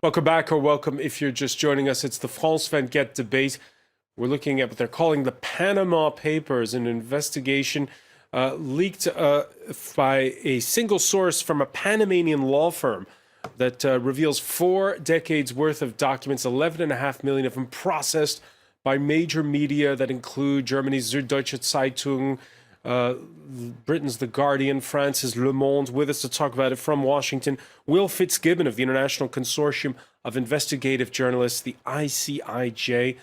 Welcome back, or welcome if you're just joining us. It's the France 24 debate. We're looking at what they're calling the Panama Papers, an investigation leaked by a single source from a Panamanian law firm that reveals 4 decades worth of documents, 11.5 million of them processed by major media that include Germany's Süddeutsche Zeitung, Britain's The Guardian, France's Le Monde. With us to talk about it from Washington, Will Fitzgibbon of the International Consortium of Investigative Journalists, the ICIJ,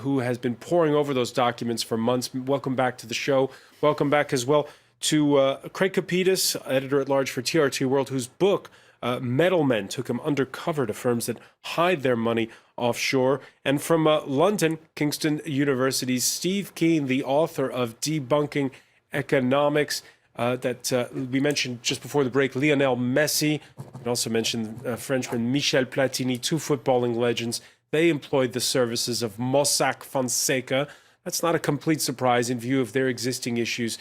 who has been poring over those documents for months. Welcome back to the show. Welcome back as well to Craig Kapitas, editor-at-large for TRT World, whose book, Metalmen, took him undercover to firms that hide their money offshore. And from London, Kingston University's Steve Keen, the author of Debunking Economics, that we mentioned just before the break, Lionel Messi, and also mentioned Frenchman Michel Platini, 2 footballing legends. They employed the services of Mossack Fonseca. That's not a complete surprise in view of their existing issues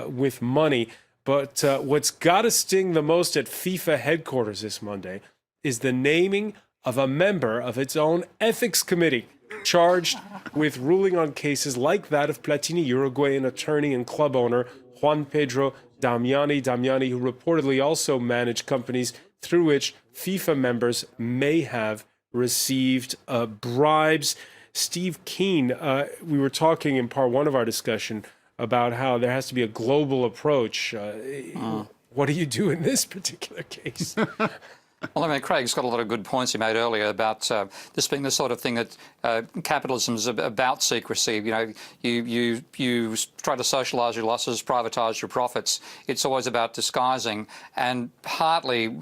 with money. But what's got to sting the most at FIFA headquarters this Monday is the naming of a member of its own ethics committee charged with ruling on cases like that of Platini, Uruguayan attorney and club owner Juan Pedro Damiani. Damiani, who reportedly also managed companies through which FIFA members may have received bribes. Steve Keen, we were talking in part 1 of our discussion about how there has to be a global approach. What do you do in this particular case? Well, I mean, Craig's got a lot of good points he made earlier about this being the sort of thing that capitalism is about secrecy. You know, you try to socialise your losses, privatise your profits. It's always about disguising, and partly,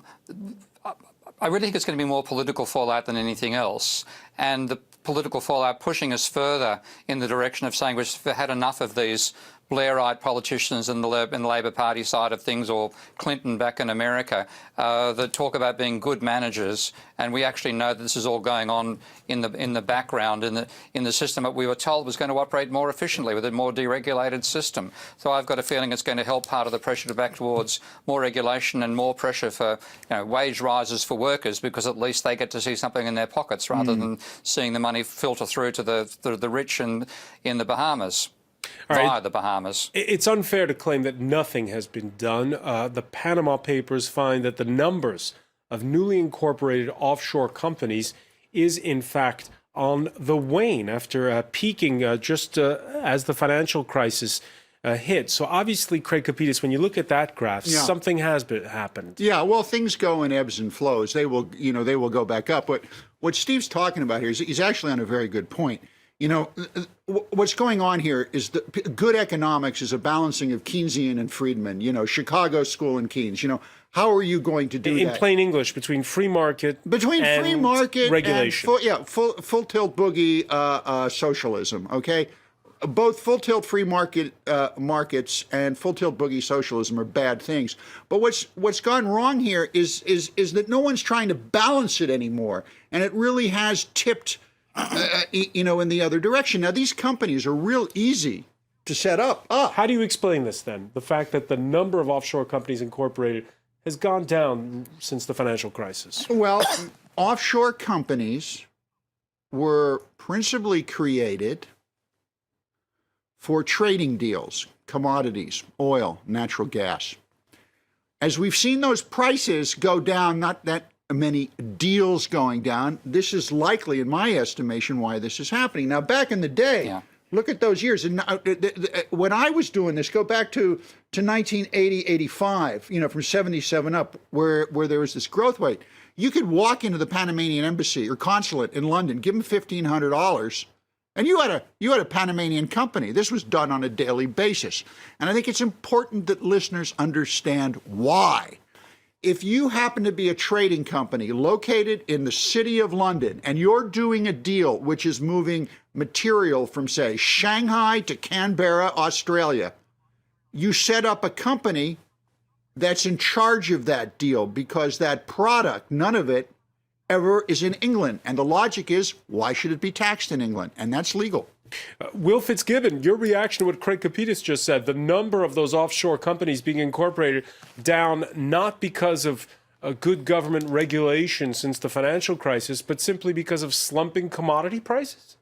I really think it's going to be more political fallout than anything else, and the political fallout pushing us further in the direction of saying we've had enough of these Blairite politicians in the Labor Party side of things, or Clinton back in America, that talk about being good managers, and we actually know that this is all going on in the background in the system that we were told was going to operate more efficiently with a more deregulated system. So I've got a feeling it's going to help part of the pressure to back towards more regulation and more pressure for wage rises for workers, because at least they get to see something in their pockets rather than seeing the money filter through to the rich in the Bahamas. Via the Bahamas. It's unfair to claim that nothing has been done. The Panama Papers find that the numbers of newly incorporated offshore companies is, in fact, on the wane after peaking just as the financial crisis hit. So obviously, Craig Kapitas, when you look at that graph, something has happened. Yeah, well, things go in ebbs and flows. They will, they will go back up. But what Steve's talking about here is he's actually on a very good point. You know, what's going on here is that good economics is a balancing of Keynesian and Friedman, Chicago School and Keynes. How are you going to do that? In plain English, between free market and regulation. And full tilt boogie socialism, okay? Both full tilt free market markets and full tilt boogie socialism are bad things. But what's gone wrong here is that no one's trying to balance it anymore, and it really has tipped in the other direction. Now, these companies are real easy to set up. How do you explain this, then? The fact that the number of offshore companies incorporated has gone down since the financial crisis. Well, offshore companies were principally created for trading deals, commodities, oil, natural gas. As we've seen those prices go down, not that many deals going down, this is likely, in my estimation, why this is happening. Now, back in the day, look at those years. And when I was doing this, go back to 1980, 85, from 77 up, where there was this growth rate. You could walk into the Panamanian embassy or consulate in London, give them $1,500, and you had a Panamanian company. This was done on a daily basis. And I think it's important that listeners understand why. If you happen to be a trading company located in the city of London and you're doing a deal which is moving material from, say, Shanghai to Canberra, Australia, you set up a company that's in charge of that deal, because that product, none of it ever is in England. And the logic is, why should it be taxed in England? And that's legal. Will Fitzgibbon, your reaction to what Craig Kapitas just said, the number of those offshore companies being incorporated down not because of good government regulation since the financial crisis, but simply because of slumping commodity prices?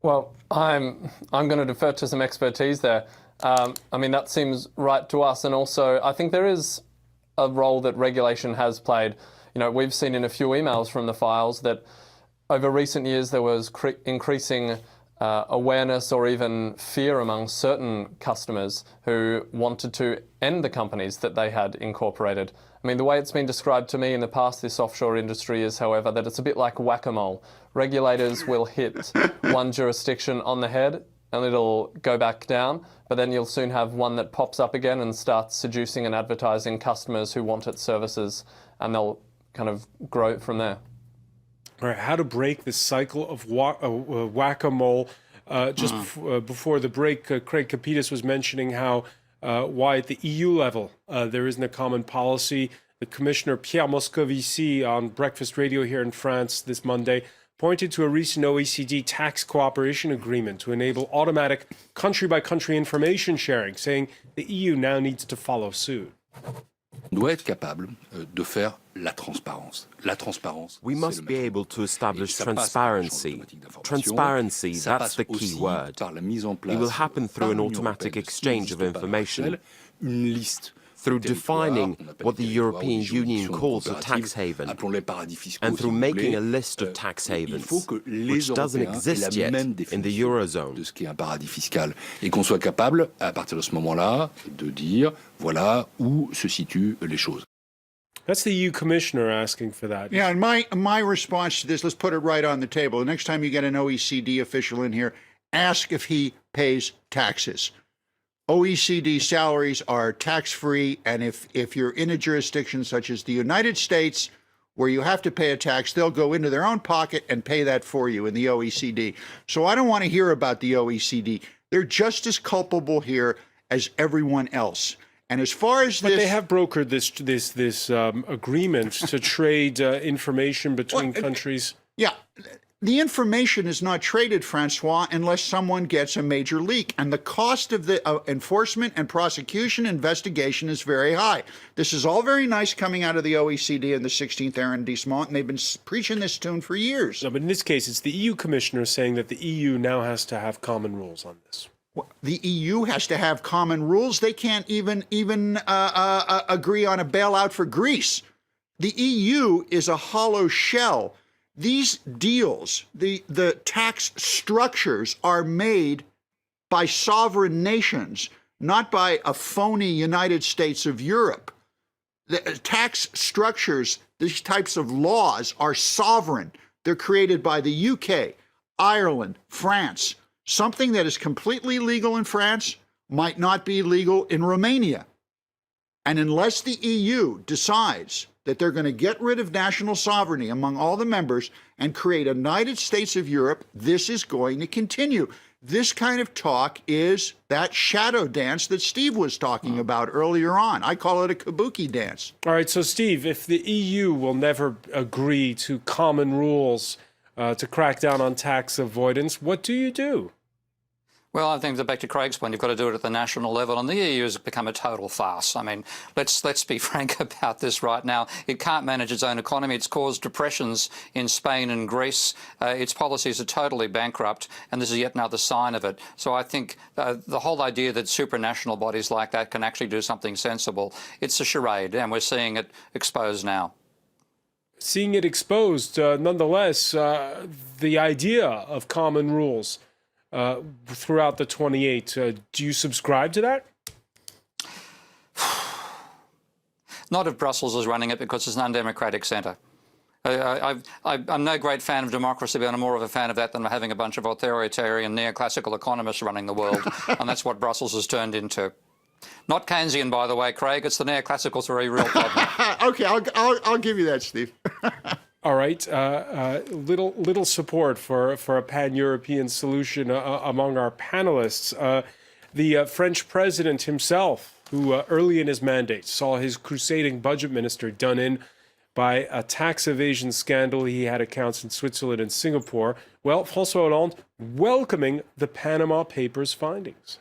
Well, I'm going to defer to some expertise there. I mean, that seems right to us. And also, I think there is a role that regulation has played. You know, we've seen in a few emails from the files that over recent years there was increasing awareness or even fear among certain customers who wanted to end the companies that they had incorporated. I mean, the way it's been described to me in the past, this offshore industry is, however, that it's a bit like whack-a-mole. Regulators will hit one jurisdiction on the head and it'll go back down, but then you'll soon have one that pops up again and starts seducing and advertising customers who want its services, and they'll kind of grow from there. All right, how to break this cycle of whack-a-mole. Just before the break, Craig Capitas was mentioning how why at the EU level there isn't a common policy. The Commissioner Pierre Moscovici on Breakfast Radio here in France this Monday pointed to a recent OECD tax cooperation agreement to enable automatic country-by-country information sharing, saying the EU now needs to follow suit. Doit être capable de faire la transparence. La transparence. We must be able to establish transparency. Transparency, that's the key word. It will happen through an automatic exchange of information, through defining what the European Union calls a tax haven, and through making a list of tax havens, which doesn't exist yet in the Eurozone. De ce qui est un paradis fiscal. Et qu'on soit capable, à partir de ce moment-là, de dire, voilà où se situent les choses. That's the EU Commissioner asking for that. Yeah, and my response to this, let's put it right on the table. The next time you get an OECD official in here, ask if he pays taxes. OECD salaries are tax-free, and if you're in a jurisdiction such as the United States, where you have to pay a tax, they'll go into their own pocket and pay that for you in the OECD. So I don't want to hear about the OECD. They're just as culpable here as everyone else. And as far as But they have brokered this agreement to trade information between countries. Yeah. The information is not traded, Francois, unless someone gets a major leak. And the cost of the enforcement and prosecution investigation is very high. This is all very nice coming out of the OECD and the 16th arrondissement, and they've been preaching this tune for years. No, but in this case, it's the EU Commissioner saying that the EU now has to have common rules on this. The EU has to have common rules. They can't even agree on a bailout for Greece. The EU is a hollow shell. These deals, the tax structures are made by sovereign nations, not by a phony United States of Europe. The tax structures, these types of laws are sovereign. They're created by the UK, Ireland, France. Something that is completely legal in France might not be legal in Romania. And unless the EU decides that they're going to get rid of national sovereignty among all the members and create a United States of Europe, this is going to continue. This kind of talk is that shadow dance that Steve was talking about earlier on. I call it a kabuki dance. All right, so Steve, if the EU will never agree to common rules to crack down on tax avoidance, what do you do? Well, I think back to Craig's point, you've got to do it at the national level, and the EU has become a total farce. I mean, let's be frank about this right now. It can't manage its own economy. It's caused depressions in Spain and Greece. Its policies are totally bankrupt, and this is yet another sign of it. So I think the whole idea that supranational bodies like that can actually do something sensible, it's a charade, and we're seeing it exposed now. Seeing it exposed, nonetheless, the idea of common rules throughout the 28. Do you subscribe to that? Not if Brussels is running it, because it's an undemocratic centre. I'm no great fan of democracy, but I'm more of a fan of that than having a bunch of authoritarian neoclassical economists running the world, and that's what Brussels has turned into. Not Keynesian, by the way, Craig. It's the neoclassicals are a real problem. Okay, I'll give you that, Steve. All right, little support for a pan-European solution among our panelists. The French president himself, who early in his mandate saw his crusading budget minister done in by a tax evasion scandal. He had accounts in Switzerland and Singapore. Well, François Hollande welcoming the Panama Papers findings.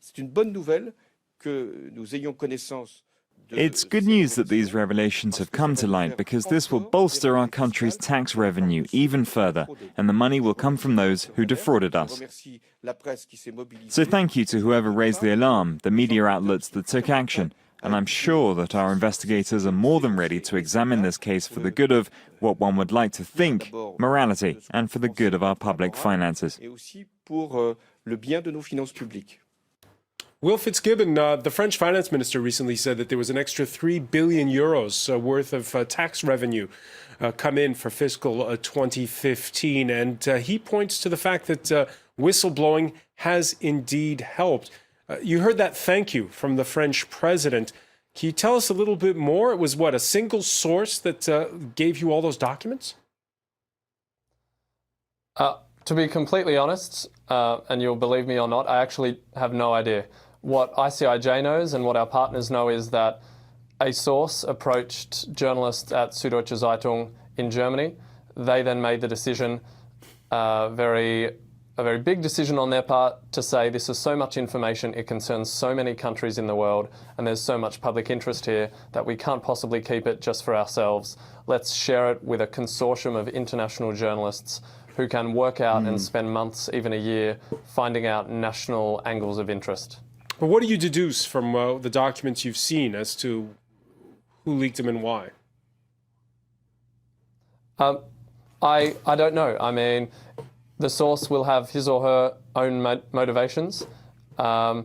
C'est une bonne nouvelle que nous ayons connaissance It's good news that these revelations have come to light because this will bolster our country's tax revenue even further, and the money will come from those who defrauded us. So thank you to whoever raised the alarm, the media outlets that took action, and I'm sure that our investigators are more than ready to examine this case for the good of what one would like to think, morality, and for the good of our public finances. Will Fitzgibbon, the French finance minister, recently said that there was an extra 3 billion euros worth of tax revenue come in for fiscal 2015. And he points to the fact that whistleblowing has indeed helped. You heard that thank you from the French president. Can you tell us a little bit more? It was, what, a single source that gave you all those documents? To be completely honest, and you'll believe me or not, I actually have no idea. What ICIJ knows and what our partners know is that a source approached journalists at Süddeutsche Zeitung in Germany. They then made the decision, a very big decision on their part, to say this is so much information, it concerns so many countries in the world, and there's so much public interest here that we can't possibly keep it just for ourselves. Let's share it with a consortium of international journalists who can work out and spend months, even a year, finding out national angles of interest. But what do you deduce from the documents you've seen as to who leaked them and why? I don't know. I mean, the source will have his or her own motivations. I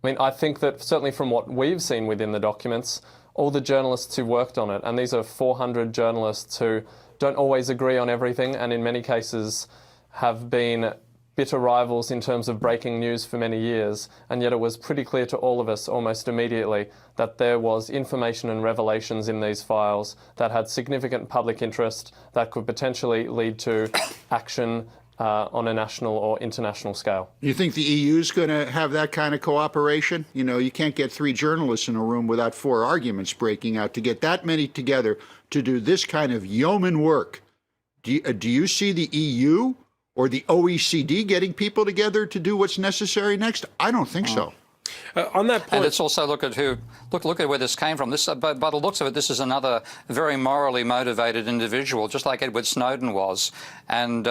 mean, I think that certainly from what we've seen within the documents, all the journalists who worked on it, and these are 400 journalists who don't always agree on everything, and in many cases have been bitter rivals in terms of breaking news for many years, and yet it was pretty clear to all of us almost immediately that there was information and revelations in these files that had significant public interest that could potentially lead to action on a national or international scale. You think the EU is going to have that kind of cooperation? You know, you can't get 3 journalists in a room without 4 arguments breaking out. To get that many together to do this kind of yeoman work, do you see the EU or the OECD getting people together to do what's necessary next? I don't think so. On that point, and let's also look at where this came from. This, by the looks of it, this is another very morally motivated individual, just like Edward Snowden was, and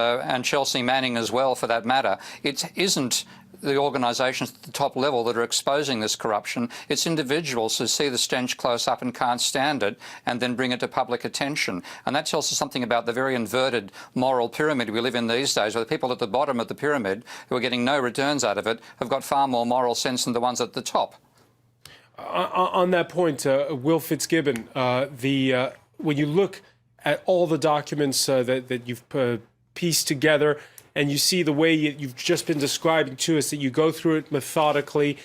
Chelsea Manning as well, for that matter. It isn't the organisations at the top level that are exposing this corruption. It's individuals who see the stench close up and can't stand it and then bring it to public attention. And that tells us something about the very inverted moral pyramid we live in these days, where the people at the bottom of the pyramid, who are getting no returns out of it, have got far more moral sense than the ones at the top. On that point, Will Fitzgibbon, when you look at all the documents that you've pieced together, and you see the way you've just been describing to us, that you go through it methodically.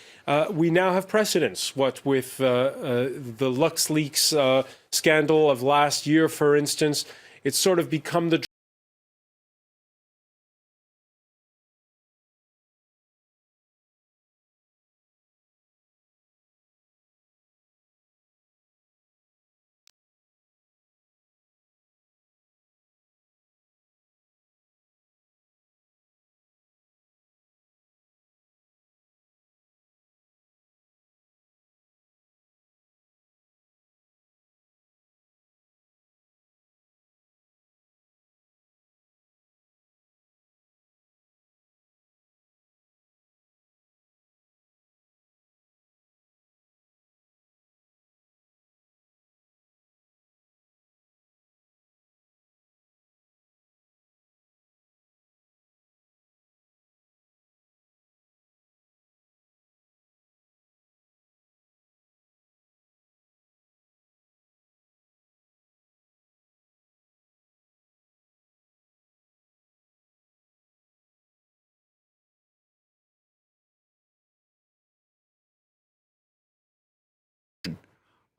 We now have precedents, with the LuxLeaks scandal of last year, for instance. It's sort of become the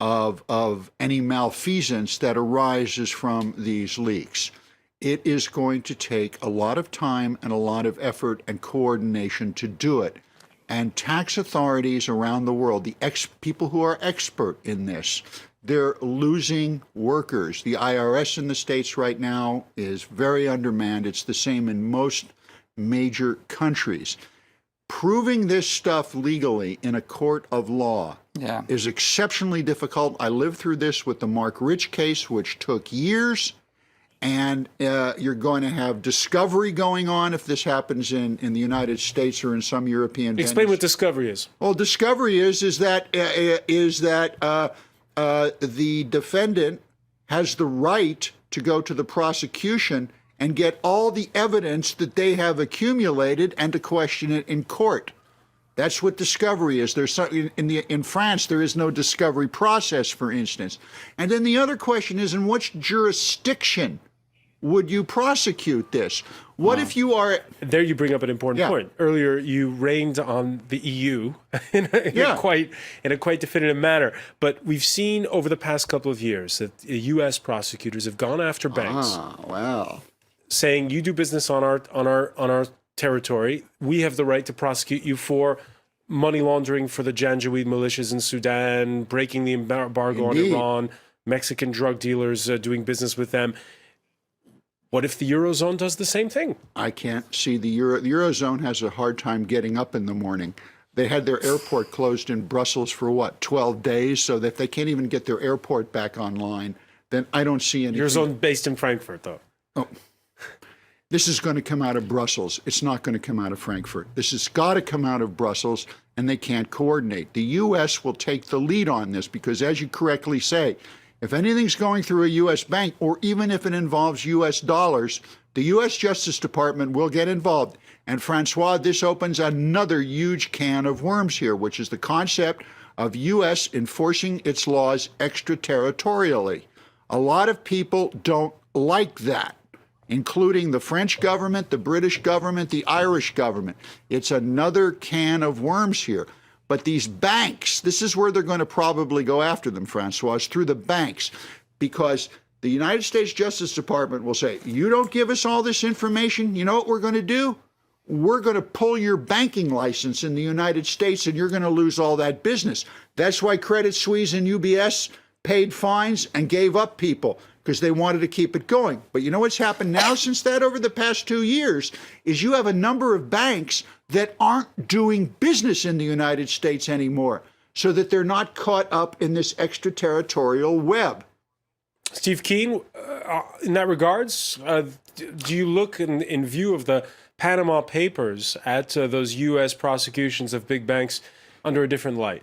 of any malfeasance that arises from these leaks. It is going to take a lot of time and a lot of effort and coordination to do it. And tax authorities around the world, the people who are expert in this, they're losing workers. The IRS in the States right now is very undermanned. It's the same in most major countries. Proving this stuff legally in a court of law is exceptionally difficult. I lived through this with the Mark Rich case, which took years. And you're going to have discovery going on if this happens in the United States or in some European venues. Explain what discovery is. Well, discovery is that the defendant has the right to go to the prosecution and get all the evidence that they have accumulated and to question it in court. That's what discovery is. There's in France, there is no discovery process, for instance. And then the other question is, in which jurisdiction would you prosecute this? What if you are... There you bring up an important point. Earlier, you rained on the EU in a quite definitive manner. But we've seen over the past couple of years that U.S. prosecutors have gone after banks, saying, you do business on our territory. We have the right to prosecute you for money laundering for the Janjaweed militias in Sudan, breaking the embargo on Iran, Mexican drug dealers doing business with them. What if the Eurozone does the same thing? I can't see the Eurozone has a hard time getting up in the morning. They had their airport closed in Brussels for 12 days, so that if they can't even get their airport back online, then I don't see anything. Eurozone based in Frankfurt, though. Oh. This is going to come out of Brussels. It's not going to come out of Frankfurt. This has got to come out of Brussels, and they can't coordinate. The U.S. will take the lead on this because, as you correctly say, if anything's going through a U.S. bank, or even if it involves U.S. dollars, the U.S. Justice Department will get involved. And Francois, this opens another huge can of worms here, which is the concept of U.S. enforcing its laws extraterritorially. A lot of people don't like that, including the French government, the British government, the Irish government. It's another can of worms here. But these banks, this is where they're going to probably go after them, Francois, through the banks, because the United States Justice Department will say, you don't give us all this information, you know what we're going to do? We're going to pull your banking license in the United States and you're going to lose all that business. That's why Credit Suisse and UBS paid fines and gave up people, because they wanted to keep it going. But you know what's happened now since that over the past 2 years is you have a number of banks that aren't doing business in the United States anymore, so that they're not caught up in this extraterritorial web. Steve Keen, in that regards, do you look in view of the Panama Papers at those U.S. prosecutions of big banks under a different light?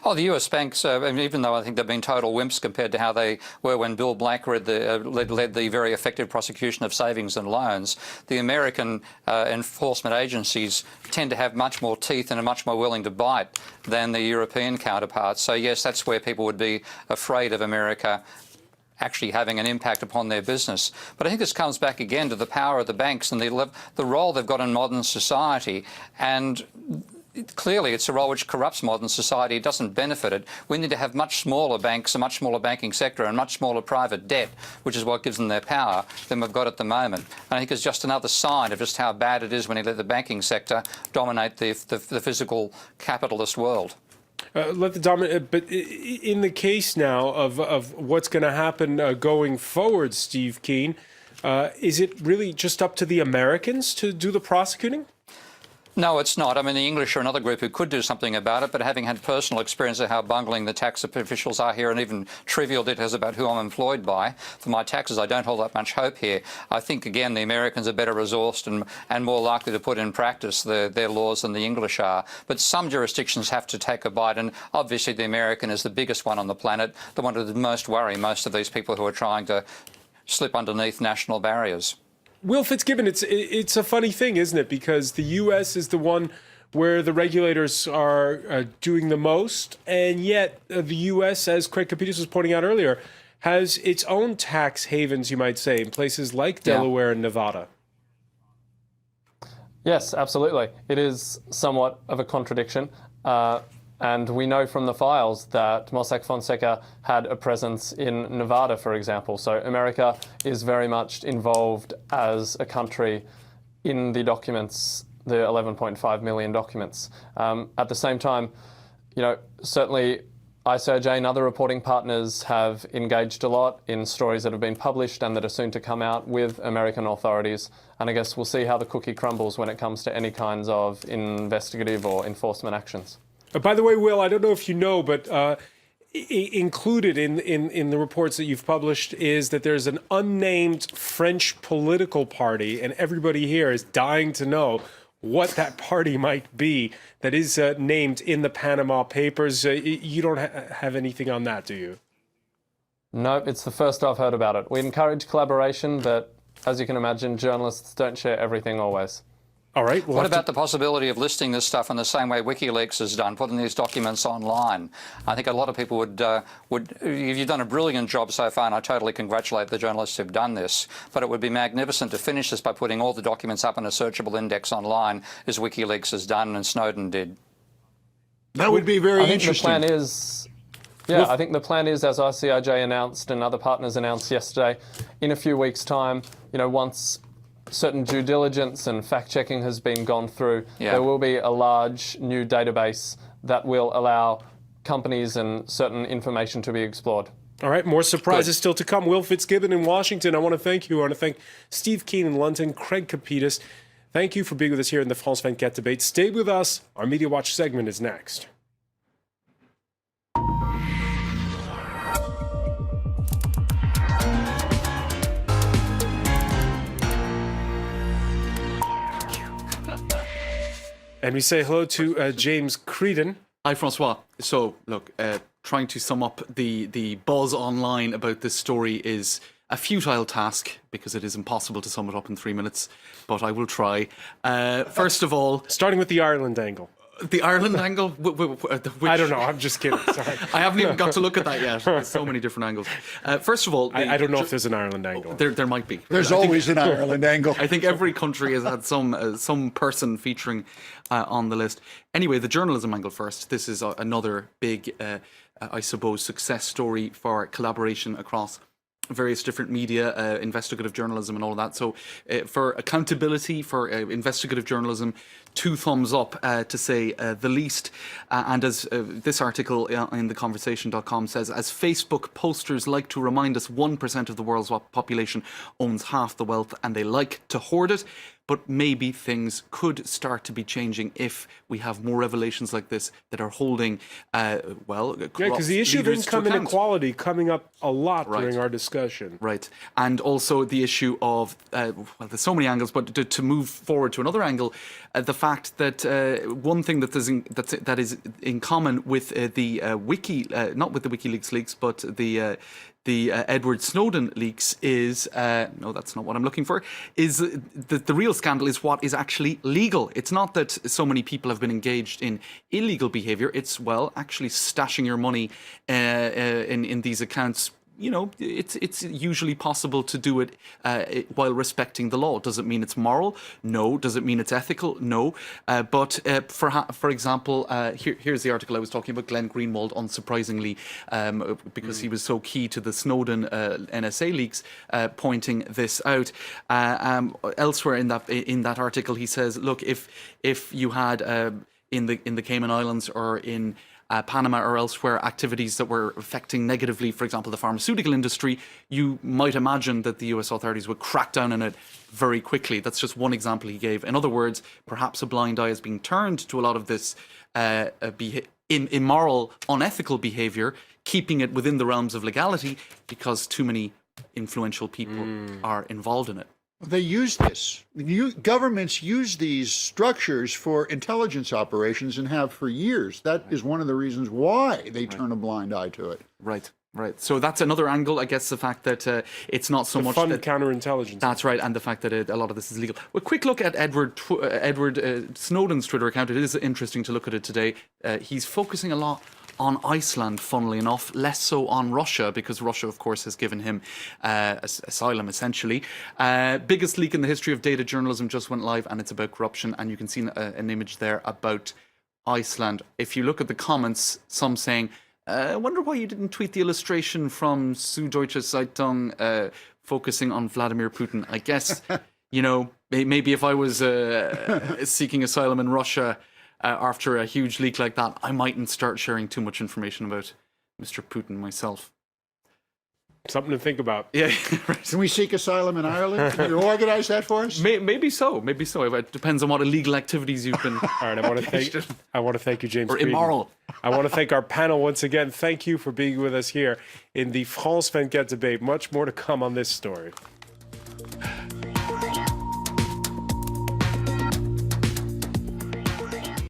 Oh, the US banks, even though I think they've been total wimps compared to how they were when Bill Black led the very effective prosecution of savings and loans, the American enforcement agencies tend to have much more teeth and are much more willing to bite than the European counterparts. So yes, that's where people would be afraid of America actually having an impact upon their business. But I think this comes back again to the power of the banks and the role they've got in modern society. And clearly, it's a role which corrupts modern society. It doesn't benefit it. We need to have much smaller banks, a much smaller banking sector, and much smaller private debt, which is what gives them their power, than we've got at the moment. And I think it's just another sign of just how bad it is when you let the banking sector dominate the physical capitalist world. But in the case now of what's going to happen going forward, Steve Keen, is it really just up to the Americans to do the prosecuting? No, it's not. I mean, the English are another group who could do something about it, but having had personal experience of how bungling the tax officials are here, and even trivial details about who I'm employed by for my taxes, I don't hold that much hope here. I think, again, the Americans are better resourced and more likely to put in practice their laws than the English are. But some jurisdictions have to take a bite, and obviously the American is the biggest one on the planet, the one that would most worry most of these people who are trying to slip underneath national barriers. Will Fitzgibbon, it's a funny thing, isn't it? Because the U.S. is the one where the regulators are doing the most, and yet the U.S., as Craig Capitis was pointing out earlier, has its own tax havens, you might say, in places like Delaware and Nevada. Yes, absolutely. It is somewhat of a contradiction. And we know from the files that Mossack Fonseca had a presence in Nevada, for example. So America is very much involved as a country in the documents, the 11.5 million documents. At the same time, you know, certainly ICIJ and other reporting partners have engaged a lot in stories that have been published and that are soon to come out with American authorities. And I guess we'll see how the cookie crumbles when it comes to any kinds of investigative or enforcement actions. By the way, Will, I don't know if you know, but included in the reports that you've published is that there's an unnamed French political party, and everybody here is dying to know what that party might be that is named in the Panama Papers. You don't have anything on that, do you? No, it's the first I've heard about it. We encourage collaboration, but as you can imagine, journalists don't share everything always. All right. What about the possibility of listing this stuff in the same way WikiLeaks has done, putting these documents online? I think a lot of people would. You've done a brilliant job so far, and I totally congratulate the journalists who've done this. But it would be magnificent to finish this by putting all the documents up in a searchable index online, as WikiLeaks has done and Snowden did. That would be very interesting. I think the plan is. Yeah, I think the plan is, as ICIJ announced and other partners announced yesterday, in a few weeks' time, once certain due diligence and fact-checking has been gone through, there will be a large new database that will allow companies and certain information to be explored. All right, more surprises still to come. Will Fitzgibbon in Washington, I want to thank you. I want to thank Steve Keen in London, Craig Kapitas. Thank you for being with us here in the France 24 debate. Stay with us. Our Media Watch segment is next. And we say hello to James Creedon. Hi, Francois. So, look, trying to sum up the buzz online about this story is a futile task because it is impossible to sum it up in 3 minutes, but I will try. First of all... Starting with the Ireland angle. The Ireland angle? I don't know. I'm just kidding. Sorry. I haven't even got to look at that yet. There's so many different angles. First of all... I don't know if there's an Ireland angle. There might be. There's always an Ireland angle. I think every country has had some person featuring on the list. Anyway, the journalism angle first. This is another big, I suppose, success story for collaboration across various different media, investigative journalism and all of that. So for accountability, for investigative journalism, 2 thumbs up to say the least. And as this article in theconversation.com says, as Facebook posters like to remind us, 1% of the world's population owns half the wealth and they like to hoard it. But maybe things could start to be changing if we have more revelations like this that are holding, because the issue of income inequality coming up a lot during our discussion. Right. And also the issue of, there's so many angles, but to move forward to another angle, the fact that one thing that is in common with the not with the WikiLeaks leaks, but the Edward Snowden leaks is, no, that's not what I'm looking for, is the real scandal is what is actually legal. It's not that so many people have been engaged in illegal behavior. It's, actually stashing your money in these accounts. It's usually possible to do it while respecting the law. Does it mean it's moral? No. Does it mean it's ethical? No. But for example, here's the article I was talking about, Glenn Greenwald, unsurprisingly, because he was so key to the Snowden NSA leaks, pointing this out. Elsewhere in that article, he says, look, if you had in the Cayman Islands or in Panama or elsewhere activities that were affecting negatively, for example, the pharmaceutical industry, you might imagine that the US authorities would crack down on it very quickly. That's just one example he gave. In other words, perhaps a blind eye is being turned to a lot of this immoral, unethical behavior, keeping it within the realms of legality because too many influential people are involved in it. They use this. Governments use these structures for intelligence operations and have for years. That is one of the reasons why they turn a blind eye to it. Right. So that's another angle, I guess, the fact that it's not so much fund counterintelligence. That's right, and the fact that a lot of this is legal. Well, quick look at Edward Snowden's Twitter account. It is interesting to look at it today. He's focusing a lot on Iceland, funnily enough, less so on Russia, because Russia, of course, has given him asylum, essentially. Biggest leak in the history of data journalism just went live, and it's about corruption, and you can see an image there about Iceland. If you look at the comments, some saying, I wonder why you didn't tweet the illustration from Süddeutsche Zeitung focusing on Vladimir Putin. I guess, maybe if I was seeking asylum in Russia, after a huge leak like that, I mightn't start sharing too much information about Mr. Putin myself. Something to think about. Yeah, right. Can we seek asylum in Ireland? Can you organize that for us? Maybe so. Maybe so. It depends on what illegal activities you've been. All right, I want to thank you, James. Or Creedon. immoral. I want to thank our panel once again. Thank you for being with us here in the France 24 debate. Much more to come on this story.